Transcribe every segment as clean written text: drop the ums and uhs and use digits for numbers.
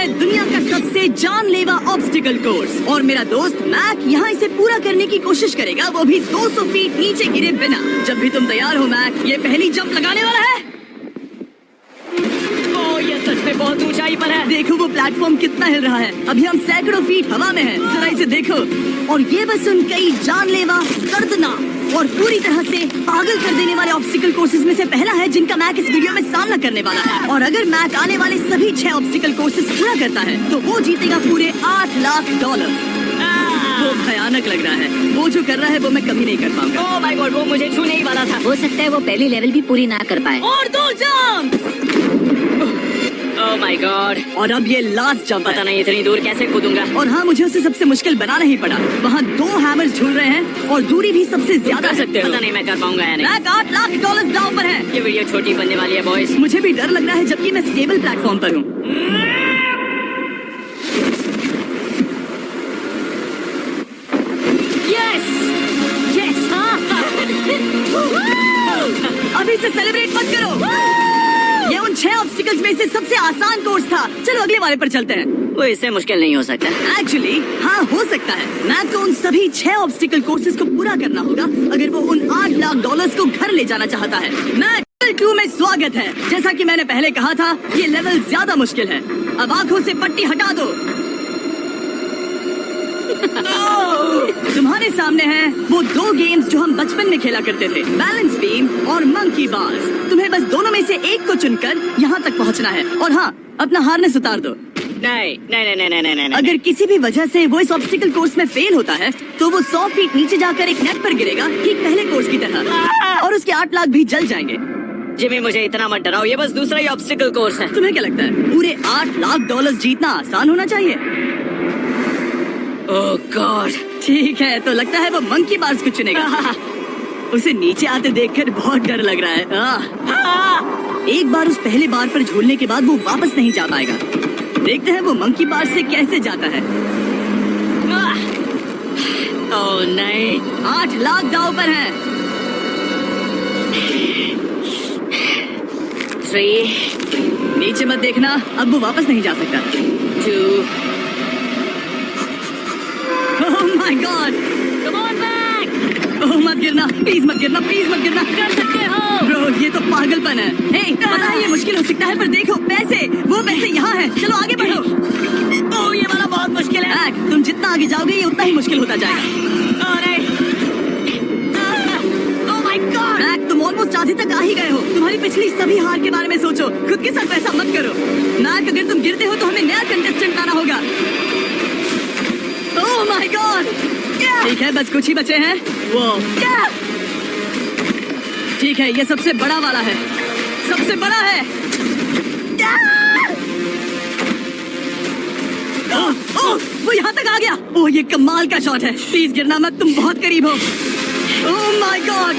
है दुनिया का सबसे जानलेवा ऑब्स्टिकल कोर्स और मेरा दोस्त मैक यहाँ इसे पूरा करने की कोशिश करेगा, वो भी 200 फीट नीचे गिरे बिना। जब भी तुम तैयार हो मैक, ये पहली जंप लगाने वाला है। ओह, ये सच में बहुत ऊंचाई पर है। देखो वो प्लेटफॉर्म कितना हिल रहा है। अभी हम सैकड़ों फीट हवा में हैं। जरा इसे देखो। और ये बस उन कई जानलेवा, दर्दनाक और पूरी तरह से पागल कर देने वाले ऑब्स्टिकल कोर्सेज में से पहला है जिनका मैक इस वीडियो में सामना करने वाला है। और अगर मैक आने वाले सभी 6 ऑब्स्टिकल कोर्सेज पूरा करता है तो वो जीतेगा पूरे $8 लाख। वो भयानक लग रहा है। वो जो कर रहा है वो मैं कभी नहीं कर पाऊंगा। ओह माय गॉड, वो मुझे छूने ही वाला था। हो सकता है वो पहली लेवल भी पूरी ना कर पाए। और 2 जंप। ओह माय गॉड, और अब ये लास्ट जंप। पता नहीं इतनी दूर कैसे कूदूंगा। और हाँ, मुझे उसे सबसे मुश्किल बनाना ही पड़ा। वहाँ 2 हैमर्स झूल रहे हैं और दूरी भी सबसे ज्यादा कर सकते हो। पता नहीं मैं कर पाऊंगा या नहीं। मैक $8 लाख दांव पर है। ये वीडियो छोटी बनने वाली है बॉयज। मुझे भी डर लग रहा है जबकि मैं स्टेबल प्लेटफॉर्म पर हूँ। यस यस, अभी से सेलिब्रेट मत करो। ये उन 6 ऑब्स्टिकल्स में से सबसे आसान कोर्स था। चलो अगले वाले पर चलते हैं। वो इससे मुश्किल नहीं हो सकता। एक्चुअली हाँ, हो सकता है। मैक को उन सभी 6 ऑब्स्टिकल कोर्सेज को पूरा करना होगा अगर वो उन $8 लाख को घर ले जाना चाहता है। मैक लेवल 2 में स्वागत है। जैसा कि मैंने पहले कहा था, ये लेवल ज्यादा मुश्किल है। अब आंखों से पट्टी हटा दो। तुम्हारे सामने हैं वो 2 गेम्स जो हम बचपन में खेला करते थे, बैलेंस बीम और मंकी बार्स। तुम्हें बस दोनों में से एक को चुनकर यहाँ तक पहुँचना है। और हाँ, अपना हार्नेस उतार दो। नहीं नहीं नहीं नहीं नहीं नहीं। अगर किसी भी वजह से वो इस ऑब्स्टिकल कोर्स में फेल होता है तो वो 100 फीट नीचे जाकर एक नेट पर गिरेगा, ठीक पहले कोर्स की तरह, और उसके 8 लाख भी जल जाएंगे। जिमी, मुझे इतना मत डराओ। ये बस दूसरा ही ऑब्स्टिकल कोर्स है। तुम्हें क्या लगता है पूरे $8 लाख जीतना आसान होना चाहिए? ओह गॉड। ठीक है, तो लगता है वो मंकी बार्स को चुनेगा। उसे नीचे आते देखकर बहुत डर लग रहा है। एक बार उस पहले बार पर झूलने के बाद वो वापस नहीं जा पाएगा। देखते हैं वो मंकी बार से कैसे जाता है। ओह नहीं, 8 लाख दांव पर हैं। 3 नीचे मत देखना, अब वो वापस नहीं जा सकता। 2 oh my God, come on back. Oh मत गिरना, प्लीज मत गिरना, प्लीज मत गिरना। कर सकते हो। ब्रो, ये तो पागलपन है। हे, पता है ये मुश्किल हो सकता है, पर देखो पैसे, वो पैसे यहाँ हैं। चलो आगे बढ़ो। ओह, ये वाला बहुत मुश्किल है। मैक, तुम जितना आगे जाओगे ये उतना ही मुश्किल होता जाएगा। ओह नहीं। ओह माय गॉड। मैक, तुम ऑलमोस्ट आधे तक आ ही गए हो। तुम्हारी पिछली सभी हार के बारे में सोचो, खुद के साथ ऐसा मत करो। मैक, अगर तुम गिरते हो तो हमें नया कंटेस्टेंट लाना होगा। ओह माय गॉड। ठीक है, बस कुछ ही बचे हैं। वो ठीक है, ये सबसे बड़ा वाला है, सबसे बड़ा है। ओह, वो यहाँ तक आ गया। ओह, ये कमाल का शॉट है। प्लीज गिरना मत, तुम बहुत करीब हो। ओह माय गॉड,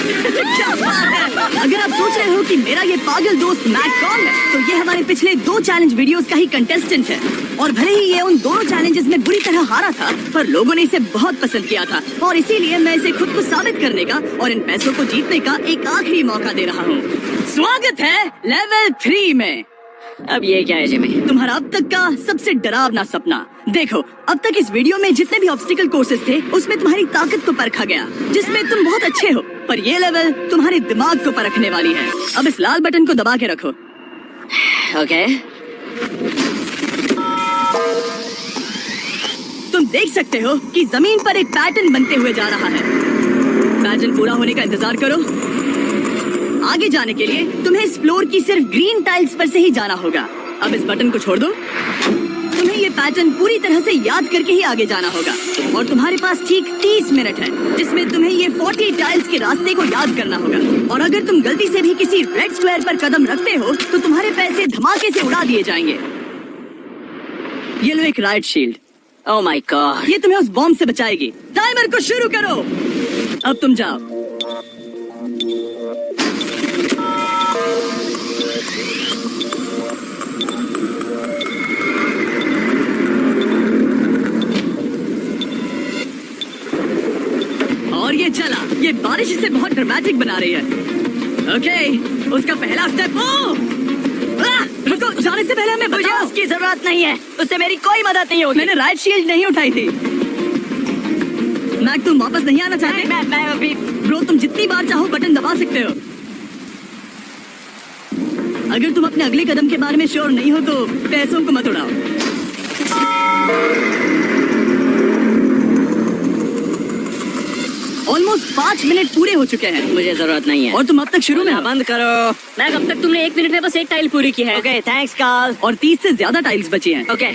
क्या बात है। अगर आप सोच रहे हो कि मेरा ये पागल दोस्त मैक कौन है, तो ये हमारे पिछले 2 चैलेंज वीडियोस का ही कंटेस्टेंट है। और भले ही ये उन दोनों चैलेंजेस में बुरी तरह हारा था, पर लोगों ने इसे बहुत पसंद किया था और इसीलिए मैं इसे खुद को साबित करने का और इन पैसों को जीतने का एक आखिरी मौका दे रहा हूँ। स्वागत है लेवल 3 में। अब ये क्या है जिमी? तुम्हारा अब तक का सबसे डरावना सपना। देखो, अब तक इस वीडियो में जितने भी ऑब्स्टिकल कोर्सेज थे उसमें तुम्हारी ताकत को परखा गया, जिसमें तुम बहुत अच्छे हो, पर ये लेवल तुम्हारे दिमाग को परखने वाली है। अब इस लाल बटन को दबा के रखो। ओके। तुम देख सकते हो कि जमीन पर एक पैटर्न बनते हुए जा रहा है। पैटर्न पूरा होने का इंतजार करो। आगे जाने के लिए तुम्हें इस फ्लोर की सिर्फ ग्रीन टाइल्स पर से ही जाना होगा। अब इस बटन को छोड़ दो। तुम्हें ये पैटर्न पूरी तरह से याद करके ही आगे जाना होगा और तुम्हारे पास ठीक 30 मिनट है, जिसमें तुम्हें ये 40 टाइल्स के रास्ते को याद करना होगा। और अगर तुम गलती से भी किसी रेड स्क्वायर पर कदम रखते हो तो तुम्हारे पैसे धमाके से उड़ा दिए जाएंगे। ये लो एक right shield. Oh my God, ये तुम्हें उस बॉम्ब से बचाएगी। टाइमर को शुरू करो। अब तुम जाओ। और ये चला। ये बारिश इसे बहुत ड्रामेटिक बना रही है। ओके, उसका पहला स्टेप। रुको, जाने से पहले हमें मुझे बताओ। उसकी जरूरत जरूरत नहीं है, उससे मेरी कोई मदद नहीं होगी। मैंने राइट शील्ड नहीं उठाई थी। मैक, तुम वापस नहीं आना चाहते? मैं अभी ब्रो, तुम जितनी बार चाहो बटन दबा सकते हो। अगर तुम अपने अगले कदम के बारे में श्योर नहीं हो तो पैसों को मत उड़ाओ। ऑलमोस्ट 5 मिनट पूरे हो चुके हैं मुझे जरूरत नहीं है। और तुम अब तक शुरू में हो। बंद करो। मैं अब तक तुमने 1 मिनट में बस एक टाइल पूरी की है। Okay, thanks Carl. और 30 से ज्यादा टाइल्स बची हैं। ओके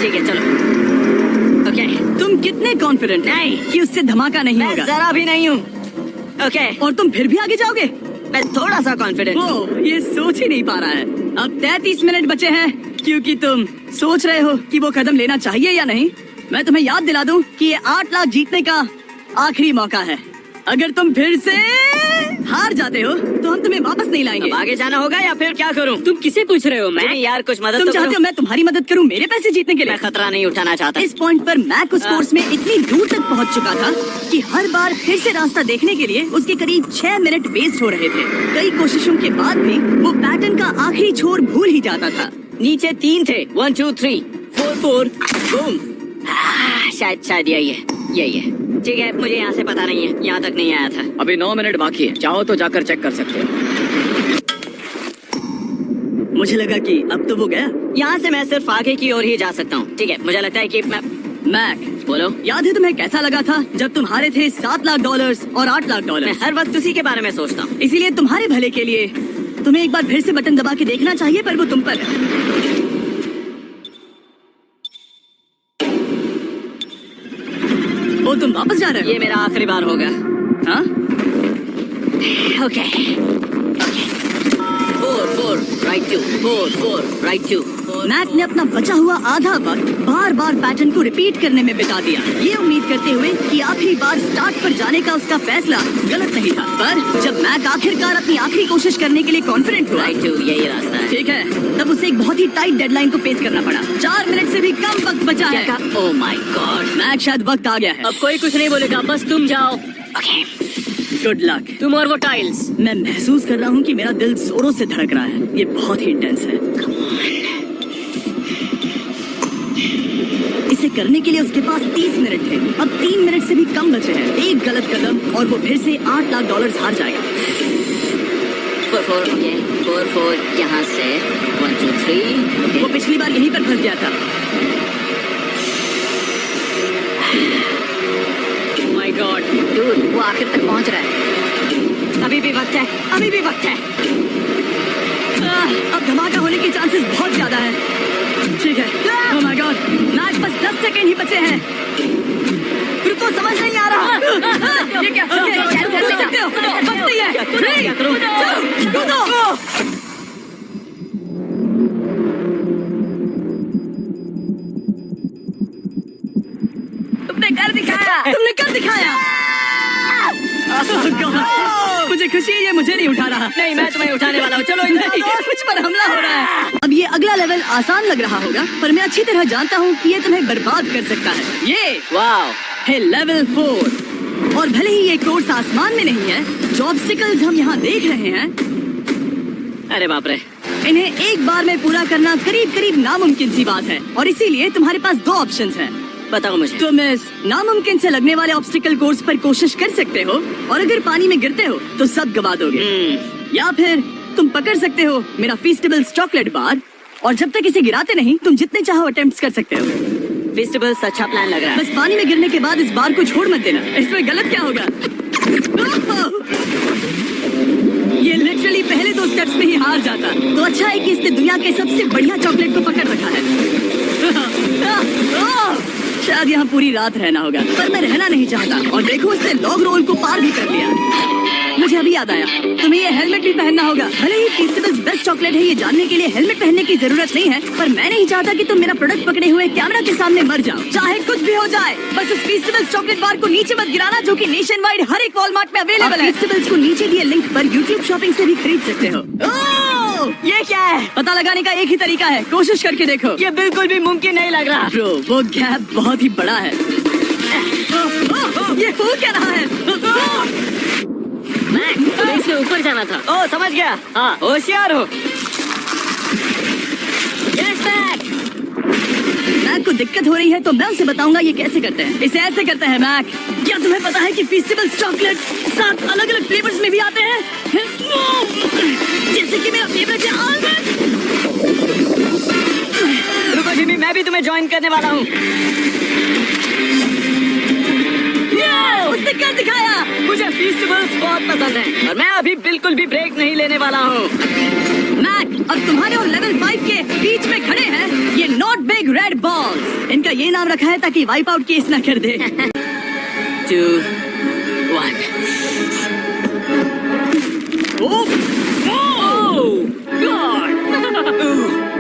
ठीक है, चलो। ओके, तुम कितने कॉन्फिडेंट नहीं। कि उससे धमाका नहीं मैं होगा? जरा भी नहीं हूँ। ओके, और तुम फिर भी आगे जाओगे? मैं थोड़ा सा कॉन्फिडेंट हूँ। वो ये सोच ही नहीं पा रहा है। अब 33 मिनट बचे हैं क्योंकि तुम सोच रहे हो कि वो कदम लेना चाहिए या नहीं। मैं तुम्हें याद दिला दूं कि ये 8 लाख जीतने का आखिरी मौका है। अगर तुम फिर से हार जाते हो तो हम तुम्हें वापस नहीं लाएंगे। अब आगे जाना होगा या फिर क्या करूँ? तुम किसे पूछ रहे हो? मैं नहीं यार, कुछ मदद तुम तो चाहते करो। हो मैं तुम्हारी मदद करूं मेरे पैसे जीतने के लिए? मैं खतरा नहीं उठाना चाहता। इस पॉइंट पर मैक उस कोर्स में इतनी दूर तक पहुंच चुका था कि हर बार फिर से रास्ता देखने के लिए उसके करीब 6 मिनट वेस्ट हो रहे थे। कई कोशिशों के बाद भी वो पैटर्न का आखिरी छोर भूल ही जाता था। नीचे 3 थे, 1 2 3 4 4 बूम। शायद यही है। ठीक है, मुझे यहाँ से पता नहीं है, यहाँ तक नहीं आया था। अभी 9 मिनट बाकी है, चाहो तो जाकर चेक कर सकते हो। मुझे लगा कि अब तो वो गया। यहाँ से मैं सिर्फ आगे की ओर ही जा सकता हूँ। ठीक है, मुझे लगता है कि मैं मैक, बोलो। याद है तुम्हें कैसा लगा था जब तुम हारे थे $7 लाख और $8 लाख? मैं हर वक्त उसी के बारे में सोचता हूँ। इसीलिए तुम्हारे भले के लिए तुम्हें एक बार फिर से बटन दबा के देखना चाहिए, पर वो तुम पर है। ओ, तुम वापस जा रहे हो? ये मेरा आखिरी बार होगा। हाँ? Okay 4 4 right 2 4 4 right 2। मैक ने अपना बचा हुआ आधा वक्त बार बार पैटर्न को रिपीट करने में बिता दिया, ये उम्मीद करते हुए कि आखिरी बार स्टार्ट पर जाने का उसका फैसला गलत नहीं था। पर जब मैक आखिरकार अपनी आखिरी कोशिश करने के लिए कॉन्फिडेंट हुआ, राइट 2 यही रास्ता है। ठीक है, तब उसे एक बहुत ही टाइट डेडलाइन को फेस करना पड़ा। 4 मिनट से भी कम वक्त बचा है। ओह माय गॉड, मैक, शायद वक्त आ गया है। अब कोई कुछ नहीं बोलेगा, बस तुम जाओ। Okay good luck. तुम और वो टाइल्स। मैं महसूस कर रहा हूँ कि मेरा दिल जोरों से धड़क रहा है। ये बहुत ही इंटेंस है। इसे करने के लिए उसके पास 30 मिनट थे। अब 3 मिनट से भी कम बचे हैं। एक गलत कदम और वो फिर से $8 लाख हार जाएगा। 4 4 ओके 4 4 यहाँ से 1 2 3। वो पिछली बार यहीं पर फंस गया था। माय गॉड डूड, वो आखिर तक पहुंच रहा है। अभी भी वक्त है, अभी भी वक्त है। अब धमाका होने के चांसेस बहुत ज्यादा है। ठीक है, ओह माय गॉड, मैच बस 10 सेकंड ही बचे हैं। रुको, समझ नहीं आ रहा। ये क्या? कर सकते हो? वक्त नहीं है। 3 2 कूदो। तुमने कर दिखाया। Oh God, मुझे खुशी है, ये मुझे नहीं उठा रहा। नहीं, मैं तुम्हें उठाने वाला हूँ। चलो नहीं, मुझ पर हमला हो रहा है। अब ये अगला लेवल आसान लग रहा होगा, पर मैं अच्छी तरह जानता हूँ कि ये तुम्हें बर्बाद कर सकता है। ये वाओ है लेवल 4। और भले ही ये कोर्स आसमान में नहीं है, जो ऑब्स्टिकल्स हम यहाँ देख रहे हैं, अरे बाप रे, इन्हें एक बार में पूरा करना करीब करीब नामुमकिन सी बात है। और इसीलिए तुम्हारे पास 2 ऑप्शंस हैं। बताओ मुझे। तुम इस नामुमकिन से लगने वाले ऑब्स्टिकल कोर्स पर कोशिश कर सकते हो, और अगर पानी में गिरते हो तो सब गवा दोगे। या फिर तुम पकड़ सकते हो मेरा फीस्टेबल्स चॉकलेट बार, और जब तक इसे गिराते नहीं तुम जितने चाहो अटेम्प्ट्स कर सकते हो। फेस्टिवल्स अच्छा प्लान लग रहा है। बस पानी में गिरने के बाद इस बार को छोड़ मत देना। इसमें गलत क्या होगा? ये लिटरली पहले 2 स्टेप्स में ही हार जाता। तो अच्छा है कि इसने दुनिया के सबसे बढ़िया चॉकलेट को पकड़ रखा है। शायद यहाँ पूरी रात रहना होगा, पर मैं रहना नहीं चाहता। और देखो, उसने लॉग रोल को पार भी कर लिया। मुझे अभी याद आया, तुम्हें ये हेलमेट भी पहनना होगा। भले ही फेस्टिवल्स बेस्ट चॉकलेट है, ये जानने के लिए हेलमेट पहनने की जरूरत नहीं है, पर मैं नहीं चाहता कि तुम मेरा प्रोडक्ट पकड़े हुए कैमरा के सामने मर जाओ। चाहे कुछ भी हो जाए, बस उस फेस्टिवल्स चॉकलेट बार को नीचे मत गिराना, जो कि नेशन वाइड हर एक वॉलमार्ट में अवेलेबल है। फेस्टिवल्स को नीचे दिए लिंक पर यूट्यूब शॉपिंग से भी खरीद सकते हो। ये क्या है? पता लगाने का एक ही तरीका है, कोशिश करके देखो। ये बिल्कुल भी मुमकिन नहीं लग रहा। ब्रो, वो गैप बहुत ही बड़ा है। ये हो क्या रहा है? मैक, तुम्हें इससे ऊपर जाना था। ओ, समझ गया। हाँ, होशियार हो। Yes Mac. दिक्कत हो रही है तो मैं उसे बताऊंगा ये कैसे करते हैं। इसे ऐसे करते हैं मैक। क्या तुम्हें पता है कि फीस्टिवल्स चॉकलेट 7 अलग अलग फ्लेवर्स में भी आते हैं? जैसे कि मेरा फेवरेट है आलमंड। रुको जिमी, मैं भी तुम्हें ज्वाइन करने वाला हूँ। उसने कर दिखाया। मुझे फेस्टिवल्स बहुत पसंद है और मैं अभी बिल्कुल भी ब्रेक नहीं लेने वाला हूँ। मैक, अब तुम्हारे और लेवल 5 के बीच में खड़े हैं ये नॉट बिग रेड बॉल्स। इनका ये नाम रखा है ताकि वाइप आउट केस ना कर दे। 2, 1।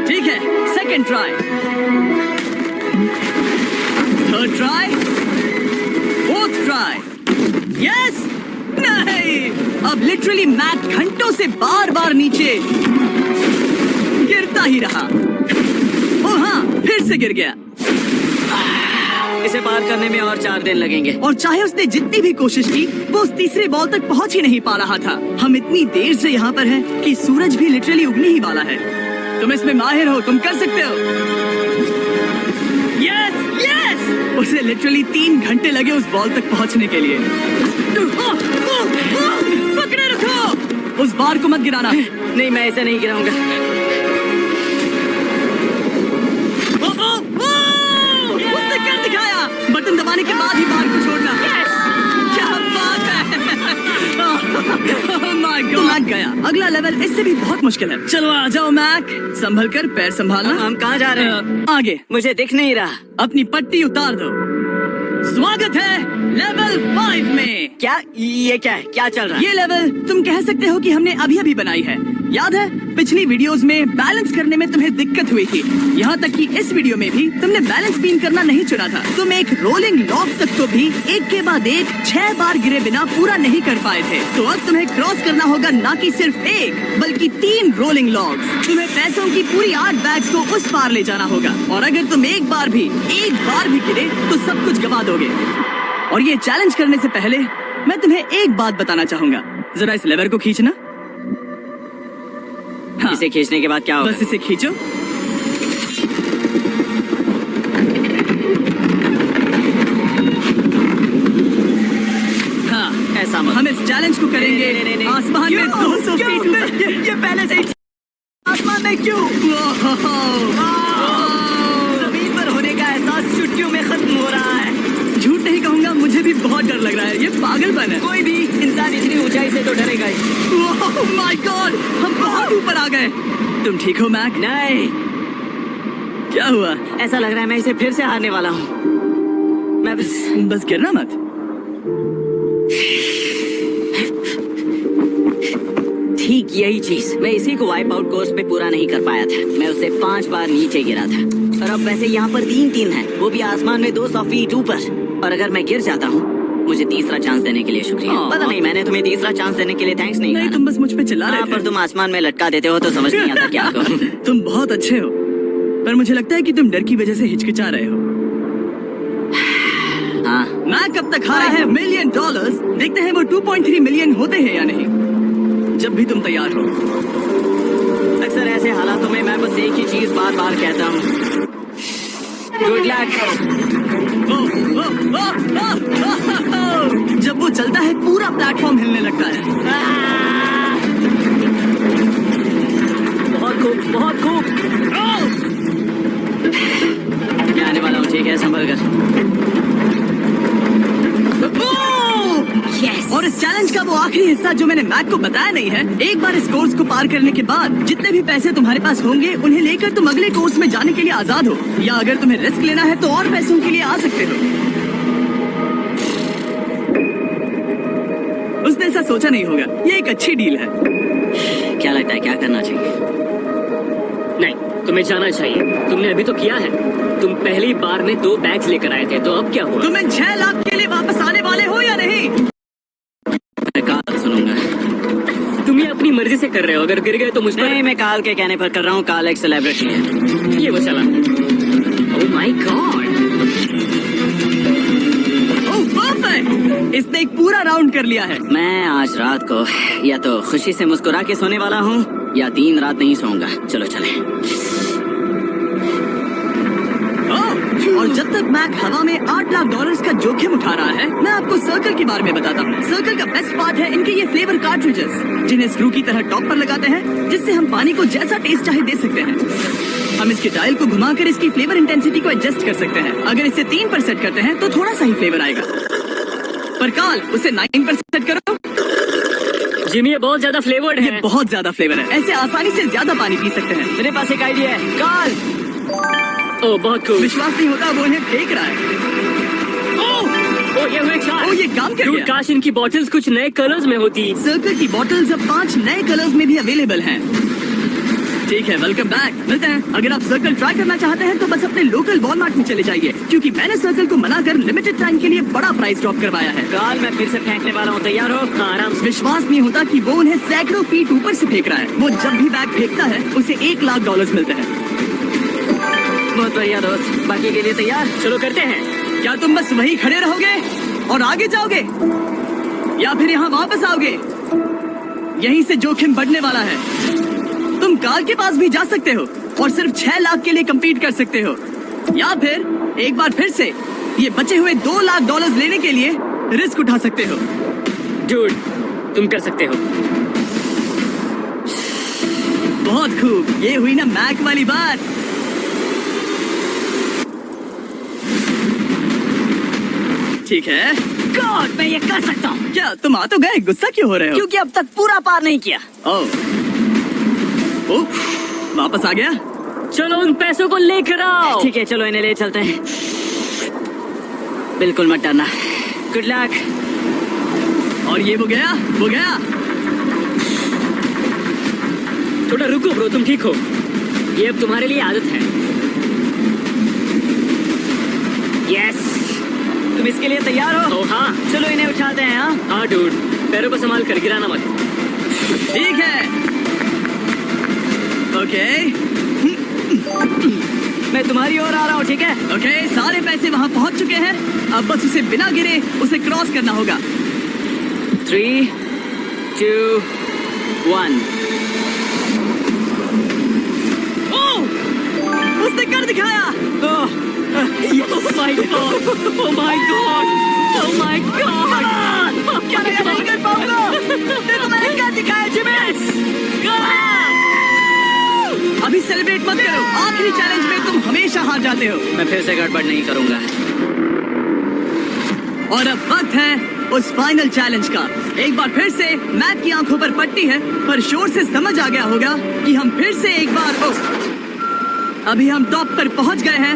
ठीक है, second try, third try, fourth try. Yes, नहीं, अब लिटरली मैक घंटों से बार बार नीचे गिरता ही रहा। ओ हाँ, फिर से गिर गया। इसे पार करने में और 4 दिन लगेंगे। और चाहे उसने जितनी भी कोशिश की वो उस तीसरे बॉल तक पहुंच ही नहीं पा रहा था। हम इतनी देर से यहाँ पर हैं कि सूरज भी लिटरली उगने ही वाला है। तुम इसमें माहिर हो, तुम कर सकते हो। यस यस, उसे लिटरली 3 घंटे लगे उस बॉल तक पहुंचने के लिए। पकड़े रखो, उस बार को मत गिराना। नहीं, मैं इसे नहीं गिराऊंगा। उसने कर दिखाया। बटन दबाने के बाद ही बार को छोड़ना। क्या बात है। Oh my God, मैक गया। अगला लेवल इससे भी बहुत मुश्किल है। चलो आ जाओ मैक, संभल कर, पैर संभालना। हम कहाँ जा रहे हैं? आगे। मुझे दिख नहीं रहा। अपनी पट्टी उतार दो। स्वागत है लेवल 5 में। क्या ये क्या है? क्या चल रहा है? ये लेवल तुम कह सकते हो कि हमने अभी अभी बनाई है। याद है पिछली वीडियोस में बैलेंस करने में तुम्हें दिक्कत हुई थी। यहाँ तक कि इस वीडियो में भी तुमने बैलेंस बीन करना नहीं चुना था। तुम एक रोलिंग लॉक तक को भी एक के बाद एक 6 बार गिरे बिना पूरा नहीं कर पाए थे। तो अब तुम्हें क्रॉस करना होगा ना कि सिर्फ एक बल्कि 3 रोलिंग लॉक्स। तुम्हें पैसों की पूरी 8 बैग्स को उस पार ले जाना होगा और अगर तुम एक बार भी गिरे तो सब कुछ गवा दोगे। और ये चैलेंज करने से पहले मैं तुम्हें एक बात बताना चाहूंगा। जरा इस लेवर को खींचना। हाँ, इसे खींचने के बाद क्या होगा? बस इसे खींचो। हाँ, ऐसा मत। हम इस चैलेंज को करेंगे नहीं। आसमान में 200 फीट ऊपर। ये पहले से ही आसमान में क्यों? जमीन पर होने का एहसास चुटकियों में खत्म हो रहा है। झूठ नहीं कहूंगा, मुझे भी बहुत डर लग रहा है। ये पागलपन है। कोई भी इंसान इतनी ऊंचाई से तो डरेगा ही। ओह माय गॉड, हम बहुत ऊपर आ गए। तुम ठीक हो मैक? नहीं, क्या हुआ? ऐसा लग रहा है मैं इसे फिर से हारने वाला हूँ। मैं बस गिरना मत। ठीक यही चीज, मैं इसी को वाइप आउट कोर्स पे पूरा नहीं कर पाया था। मैं उससे 5 बार नीचे गिरा था और अब वैसे यहाँ पर 3 है, वो भी आसमान में 200 फीट ऊपर। और अगर मैं गिर जाता हूँ, मुझे तीसरा चांस देने के लिए शुक्रिया। पता नहीं, मैंने तुम्हें तीसरा चांस देने के लिए थैंक्स नहीं कहा। तुम बस मुझ पे चिल्ला रहे थे। पर तुम आसमान में लटका देते हो तो समझ नहीं आता क्या करूं। तुम बहुत अच्छे हो, पर मुझे लगता है कि तुम डर की वजह से हिचकिचा रहे हो। हाँ, मैक अब तक हारा है $1 मिलियन। देखते हैं वो 2.3 मिलियन होते हैं या नहीं। जब भी तुम तैयार हो। अक्सर ऐसे हालातों में मैं बस एक ही चीज बार बार कहता हूँ, गुड लक। जब वो चलता है पूरा प्लेटफॉर्म हिलने लगता है। बहुत खूब, बहुत खूब। मैं आने वाला हूँ, ठीक है, संभल कर। और इस चैलेंज का वो आखिरी हिस्सा जो मैंने मैक को बताया नहीं है, एक बार इस कोर्स को पार करने के बाद जितने भी पैसे तुम्हारे पास होंगे उन्हें लेकर तुम अगले कोर्स में जाने के लिए आजाद हो, या अगर तुम्हें रिस्क लेना है तो और पैसों के लिए आ सकते हो। उसने ऐसा सोचा नहीं होगा, ये एक अच्छी डील है। क्या लगता है क्या करना चाहिए? नहीं, तुम्हें जाना चाहिए। तुमने अभी तो किया है। तुम पहली बार में 2 बैग्स लेकर आए थे, तो अब क्या हुआ? तुम इन 6 लाख के लिए वापस आने वाले हो या नहीं? मैं काल सुनूंगा। तुम ये अपनी मर्जी से कर रहे हो। अगर गिर गए तो मुझ पर। नहीं, मैं काल के कहने पर कर रहा हूँ। काल एक सेलिब्रिटी है। ये वो चला। ओह माय गॉड, ओह परफेक्ट, इसने एक पूरा राउंड कर लिया है। मैं आज रात को या तो खुशी से मुस्कुरा के सोने वाला हूँ या 3 रात नहीं सोऊंगा। चलो चले। ओह तक मैक हवा में $8 लाख का जोखिम उठा रहा है, मैं आपको सर्कल के बारे में बताता हूँ। सर्कल का बेस्ट पार्ट है इनके ये फ्लेवर कार्ट्रिजेस, जिन्हें स्क्रू की तरह टॉप पर लगाते हैं, जिससे हम पानी को जैसा टेस्ट चाहे दे सकते हैं। हम इसके डायल को घुमाकर इसकी फ्लेवर इंटेंसिटी को एडजस्ट कर सकते हैं। अगर इसे 3 पर सेट करते हैं तो थोड़ा सा ही फ्लेवर आएगा, पर काल उसे 9 पर सेट करो। जिमी ये बहुत ज्यादा फ्लेवर्ड ये है। बहुत ज्यादा फ्लेवर है, ऐसे आसानी से ज्यादा पानी पी सकते हैं। मेरे पास एक आइडिया है, काल। ओह बहुत कूल। विश्वास नहीं होता, वो इन्हें फेंक रहा है। ओह ये हुए 4। ओ, ये काम कर Dude, गया। काश इनकी बॉटल्स कुछ नए कलर्स में होती। सर्कल की बॉटल्स अब 5 नए कलर्स में भी अवेलेबल हैं। ठीक है, वेलकम बैक। मिलते हैं। अगर आप सर्कल ट्राई करना चाहते हैं तो बस अपने लोकल वॉलमार्ट में चले जाइए, क्योंकि मैंने सर्कल को मना कर लिमिटेड टाइम के लिए बड़ा प्राइस ड्रॉप करवाया है। काल मैं फिर से फेंकने वाला हूँ, तैयार हो? हाँ, आराम से। विश्वास नहीं होता कि वो उन्हें सैकड़ों फीट ऊपर से फेंक रहा है। वो जब भी बैग फेंकता है उसे $1 लाख मिलते हैं। बहुत बढ़िया दोस्त, बाकी के लिए तैयार? चलो करते हैं। क्या तुम बस वहीं खड़े रहोगे और आगे जाओगे, या फिर यहाँ वापस आओगे? यहीं से जोखिम बढ़ने वाला है। तुम काल के पास भी जा सकते हो और सिर्फ 6 लाख के लिए compete कर सकते हो, या फिर एक बार फिर से ये बचे हुए $2 लाख लेने के लिए रिस्क उठा सकते हो। डूड तुम कर सकते हो। बहुत खूब, ये हुई ना मैक वाली बात। ठीक है, गॉड, मैं ये कर सकता हूँ, क्या तुम आ तो गए, गुस्सा क्यों हो रहे हो? क्योंकि अब तक पूरा पार नहीं किया। ओ, वापस आ गया। चलो उन पैसों को लेकर आओ। ठीक है, चलो इन्हें ले चलते हैं। बिल्कुल मत डरना। Good luck. और ये वो गया, वो गया। थोड़ा रुको ब्रो, तुम ठीक हो? ये अब तुम्हारे लिए आदत है। यस। तुम इसके लिए तैयार हो? ओह हाँ। चलो इन्हें उठाते हैं। हाँ, हाँ डूड, पैरों को संभाल कर, गिराना मत। ठीक है, ओके मैं तुम्हारी ओर आ रहा हूँ, ठीक है? ओके, सारे पैसे वहाँ पहुँच चुके हैं। अब बस उसे बिना गिरे उसे क्रॉस करना होगा। 3, 2, 1। उसने कर दिखाया। Oh my god! Oh my god! Oh my god! क्या मैं नहीं कर पाऊंगा? देखो मैंने क्या दिखाया जिमी। अभी सेलिब्रेट मत करो, आखिरी चैलेंज में तुम हमेशा हार जाते हो। मैं फिर से गड़बड़ नहीं करूंगा। और अब वक्त है उस फाइनल चैलेंज का। एक बार फिर से मैट की आंखों पर पट्टी है, पर शोर से समझ आ गया होगा कि हम फिर से एक बार अभी हम टॉप पर पहुंच गए हैं।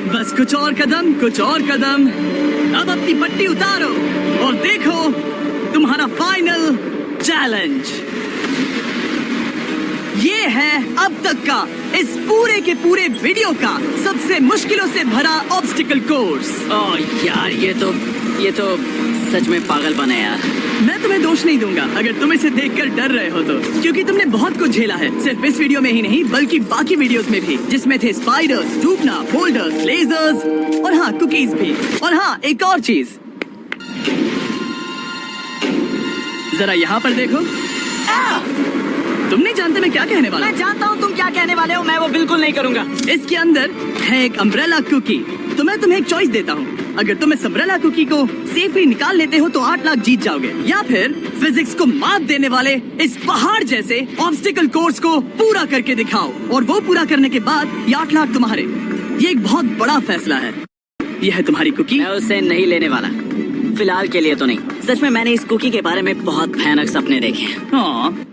बस कुछ और कदम, कुछ और कदम। अब अपनी पट्टी उतारो और देखो तुम्हारा फाइनल चैलेंज। ये है अब तक का इस पूरे के पूरे वीडियो का सबसे मुश्किलों से भरा ऑब्स्टिकल कोर्स। ओह यार, ये तो सच में पागलपन है यार। मैं तुम्हें दोष नहीं दूंगा अगर तुम इसे देखकर डर रहे हो तो, क्योंकि तुमने बहुत कुछ झेला है, सिर्फ इस वीडियो में ही नहीं बल्कि बाकी वीडियोस में भी, जिसमें थे स्पाइडर्स, डूबना, बोल्डर्स, लेजर्स और हाँ कुकीज भी। और हाँ, एक और चीज, जरा यहाँ पर देखो। तुम नहीं जानते मैं क्या कहने वाला मैं जानता हूँ तुम क्या कहने वाले हो, मैं वो बिल्कुल नहीं करूंगा। इसके अंदर है एक अम्ब्रेला कुकी। तो मैं तुम्हें एक चॉइस देता हूँ, अगर तुम इस अम्ब्रेला कुकी को सेफली निकाल लेते हो तो 8 लाख जीत जाओगे, या फिर फिजिक्स को मात देने वाले इस पहाड़ जैसे ऑब्स्टिकल कोर्स को पूरा करके दिखाओ, और वो पूरा करने के बाद ये 8 लाख तुम्हारे। ये एक बहुत बड़ा फैसला है। यह है तुम्हारी कुकी। मैं उसे नहीं लेने वाला, फिलहाल के लिए तो नहीं। सच में मैंने इस कुकी के बारे में बहुत भयानक सपने देखे हैं। हाँ,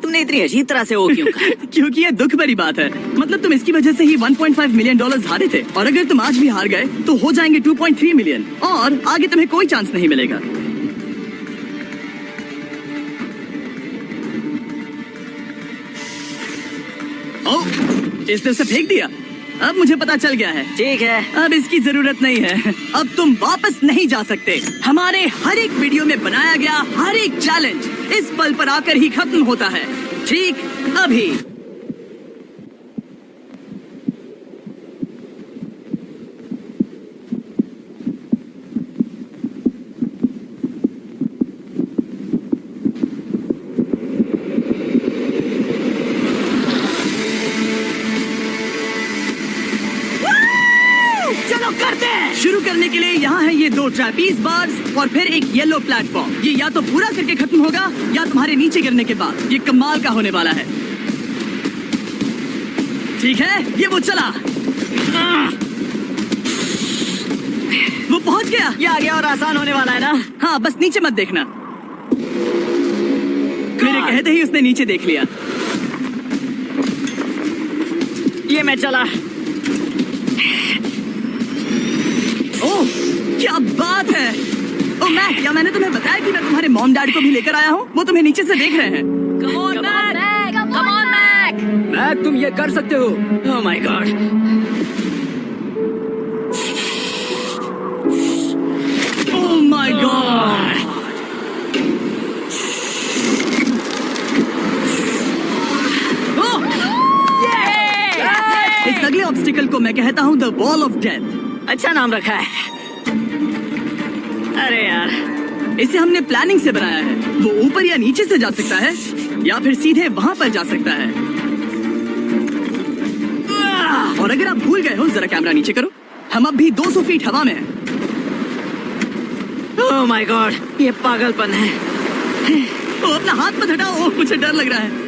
तुमने इतनी अजीब तरह से वो क्यों कहा? क्योंकि ये दुख भरी बात है। मतलब तुम इसकी वजह से ही $1.5 मिलियन हारे थे, और अगर तुम आज भी हार गए तो हो जाएंगे 2.3 मिलियन, और आगे तुम्हें कोई चांस नहीं मिलेगा। ओह, इसने उसे फेंक दिया। अब मुझे पता चल गया है। ठीक है, अब इसकी जरूरत नहीं है। अब तुम वापस नहीं जा सकते। हमारे हर एक वीडियो में बनाया गया हर एक चैलेंज इस पल पर आकर ही खत्म होता है, ठीक अभी। तो करते हैं। शुरू करने के लिए यहाँ है ये 2 ट्रैपीज बार्स और फिर एक येलो प्लेटफॉर्म। ये या तो पूरा करके खत्म होगा या तुम्हारे नीचे गिरने के बाद। ये कमाल का होने वाला है। ठीक है, ये वो चला, वो पहुंच गया। ये आगे और आसान होने वाला है ना? हाँ, बस नीचे मत देखना। मेरे कहते ही उसने नीचे देख लिया। ये मैं चला। ओह, क्या बात है। ओह मैक, क्या मैंने तुम्हें बताया कि मैं तुम्हारे मॉम डैड को भी लेकर आया हूँ? वो तुम्हें नीचे से देख रहे हैं। Come on, Mac! Come on, Mac! Mac, तुम ये कर सकते हो। Oh my God! Oh my God. इस अगले ऑब्स्टिकल को मैं कहता हूँ द वॉल ऑफ डेथ। अच्छा नाम रखा है। अरे यार, इसे हमने प्लानिंग से बनाया है। वो ऊपर या नीचे से जा सकता है या फिर सीधे वहाँ पर जा सकता है। और अगर आप भूल गए हो, जरा कैमरा नीचे करो। हम अब भी 200 फीट हवा में हैं। oh my God! ये पागलपन है। ओ, अपना हाथ मत हटाओ। ओह, मुझे डर लग रहा है।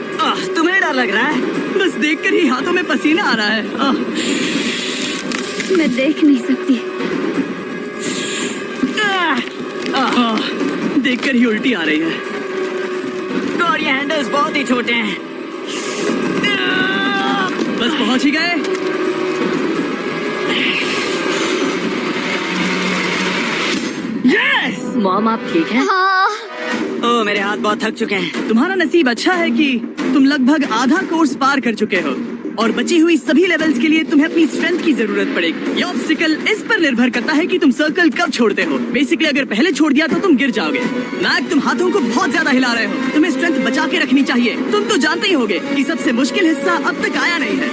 तुम्हें डर लग रहा है? बस देखकर ही हाथों में पसीना आ रहा है। मैं देख नहीं सकती। देखकर ही उल्टी आ रही है। और ये हैंडल्स बहुत ही छोटे हैं। बस पहुंच ही गए। यस! मॉम, आप ठीक हैं? हाँ। ओह, मेरे हाथ बहुत थक चुके हैं। तुम्हारा नसीब अच्छा है कि तुम लगभग आधा कोर्स पार कर चुके हो और बची हुई सभी लेवल्स के लिए तुम्हें अपनी स्ट्रेंथ की जरूरत पड़ेगी। ये ऑब्स्टिकल इस पर निर्भर करता है कि तुम सर्कल कब छोड़ते हो। बेसिकली अगर पहले छोड़ दिया तो तुम गिर जाओगे। मैक, तुम हाथों को बहुत ज्यादा हिला रहे हो। तुम्हें स्ट्रेंथ बचा के रखनी चाहिए। तुम तो जानते ही होगे कि सबसे मुश्किल हिस्सा अब तक आया नहीं है।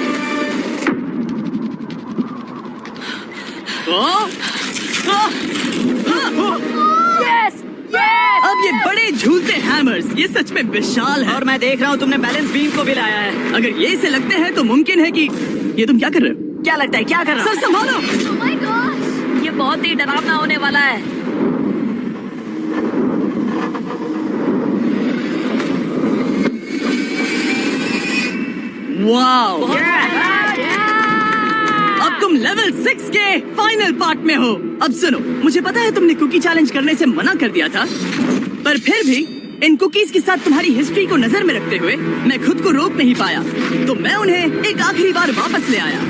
अब ये बड़े झूलते हैमर्स, ये सच में विशाल है। और मैं देख रहा हूँ तुमने बैलेंस बीम को भी लाया है। अगर ये इसे लगते हैं तो मुमकिन है कि ये तुम क्या कर रहे हो? क्या लगता है, क्या कर रहा सर हूँ? संभालो। Oh my gosh! ये बहुत ही डरावना होने वाला है। वाओ! अब तुम लेवल 6 के फाइनल पार्ट में हो। अब सुनो, मुझे पता है तुमने कुकी चैलेंज करने से मना कर दिया था, पर फिर भी इन कुकीज के साथ तुम्हारी हिस्ट्री को नजर में रखते हुए मैं खुद को रोक नहीं पाया, तो मैं उन्हें एक आखिरी बार वापस ले आया।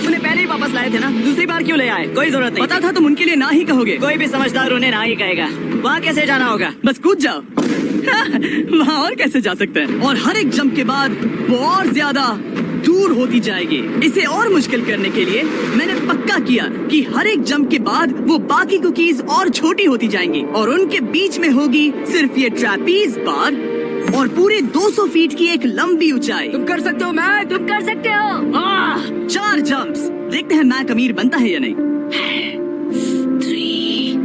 उन्हें पहले ही वापस लाए थे ना, दूसरी बार क्यों ले आए? कोई जरूरत नहीं। पता था तुम उनके लिए ना ही कहोगे। कोई भी समझदार उन्हें ना ही कहेगा। वहाँ कैसे जाना होगा? बस कूद जाओ। वहाँ और कैसे जा सकते हैं? और हर एक जंप के बाद वो और ज्यादा दूर होती जाएगी। इसे और मुश्किल करने के लिए मैंने पक्का किया कि हर एक जंप के बाद वो बाकी कुकीज और छोटी होती जाएंगी और उनके बीच में होगी सिर्फ ये ट्रैपीज बार और पूरे 200 फीट की एक लंबी ऊंचाई। तुम कर सकते हो मैक। तुम कर सकते हो। 4 जंप्स। देखते हैं मैक अमीर बनता है या नहीं। 3,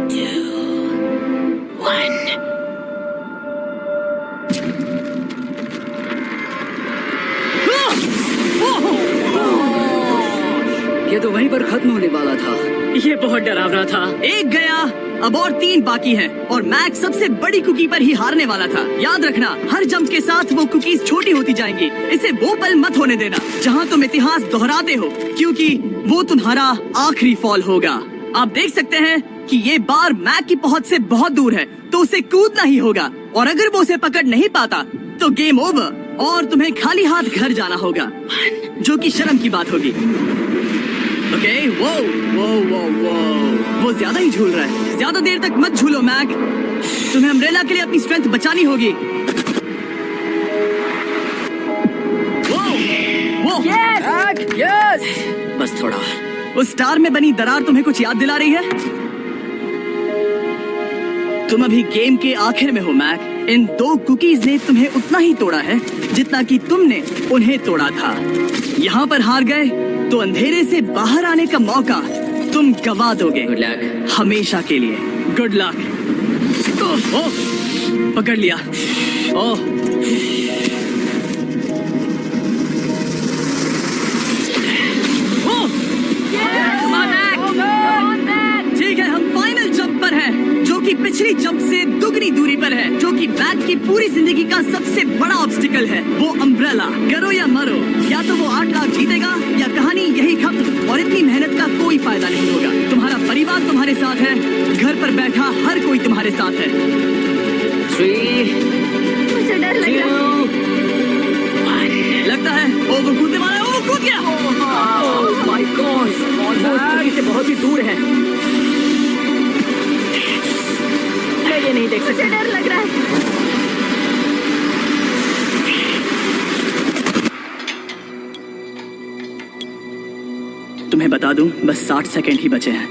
2, 1। ये तो वहीं पर खत्म होने वाला था। ये बहुत डरावना था। एक गया, अब और 3 बाकी हैं और मैक सबसे बड़ी कुकी पर ही हारने वाला था। याद रखना, हर जंप के साथ वो कुकीज छोटी होती जाएंगी। इसे वो पल मत होने देना जहाँ तुम इतिहास दोहराते हो, क्योंकि वो तुम्हारा आखिरी फॉल होगा। आप देख सकते हैं कि ये बार मैक की पहुंच से बहुत दूर है, तो उसे कूदना ही होगा और अगर वो उसे पकड़ नहीं पाता तो गेम ओवर और तुम्हें खाली हाथ घर जाना होगा, जो कि शर्म की बात होगी। ओके, वो ज्यादा ही झूल रहा है। ज्यादा देर तक मत झूलो मैक, तुम्हें अम्ब्रेला के लिए अपनी स्ट्रेंथ बचानी होगी। वो यस। बस थोड़ा। उस स्टार में बनी दरार तुम्हें कुछ याद दिला रही है? तुम अभी गेम के आखिर में हो मैक। इन 2 कुकीज ने तुम्हें उतना ही तोड़ा है जितना कि तुमने उन्हें तोड़ा था। यहाँ पर हार गए तो अंधेरे से बाहर आने का मौका तुम गवा दोगे। Good luck. हमेशा के लिए। Good luck. ओह, पकड़ लिया। ओह, आपकी पूरी जिंदगी का सबसे बड़ा ऑब्स्टिकल है, वो अम्ब्रेला। करो या मरो, या तो वो 8 लाख जीतेगा या कहानी यही खत्म और इतनी मेहनत का कोई फायदा नहीं होगा। तुम्हारा परिवार तुम्हारे साथ है, घर पर बैठा हर कोई तुम्हारे साथ है। 3, मुझे डर लग रहा है। 2, 1। लगता है वो कूदने वाला है, वो कूद गया। ओह माय गॉड, वो स्टोरी से बहुत ही दूर है। मैं ये नहीं देख मुझे सकता। डर लग रहा है। तुम्हें बता दूं, बस 60 सेकंड ही बचे हैं।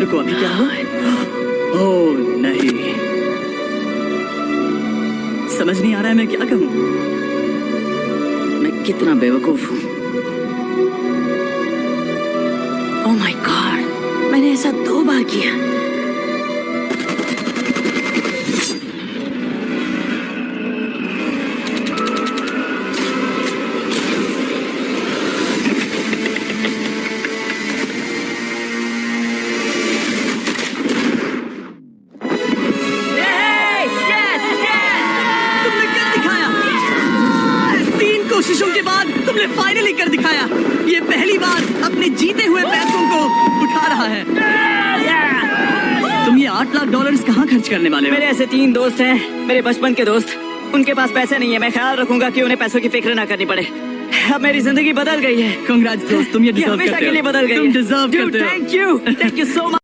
रुको, अभी क्या हुआ? ओह नहीं, समझ नहीं आ रहा है मैं क्या कहूं। मैं कितना बेवकूफ हूँ। ओह माय गॉड, मैंने ऐसा 2 बार किया। तुमने कर दिखाया। 3 कोशिशों के बाद तुमने फाइनली कर दिखाया। ये पहली बार अपने जीते हुए पैसों को उठा रहा है। तुम ये $8 लाख कहाँ खर्च करने वाले हो? मेरे ऐसे 3 दोस्त हैं, मेरे बचपन के दोस्त। उनके पास पैसे नहीं है। मैं ख्याल रखूंगा कि उन्हें पैसों की फिक्र ना करनी पड़े। अब मेरी जिंदगी बदल गई है। कांग्रेट्स दोस्त, तुम ये ये डिजर्व हमेशा करते के लिए हो। बदल गई तुम है। डिजर्व करते हो। Thank you so much.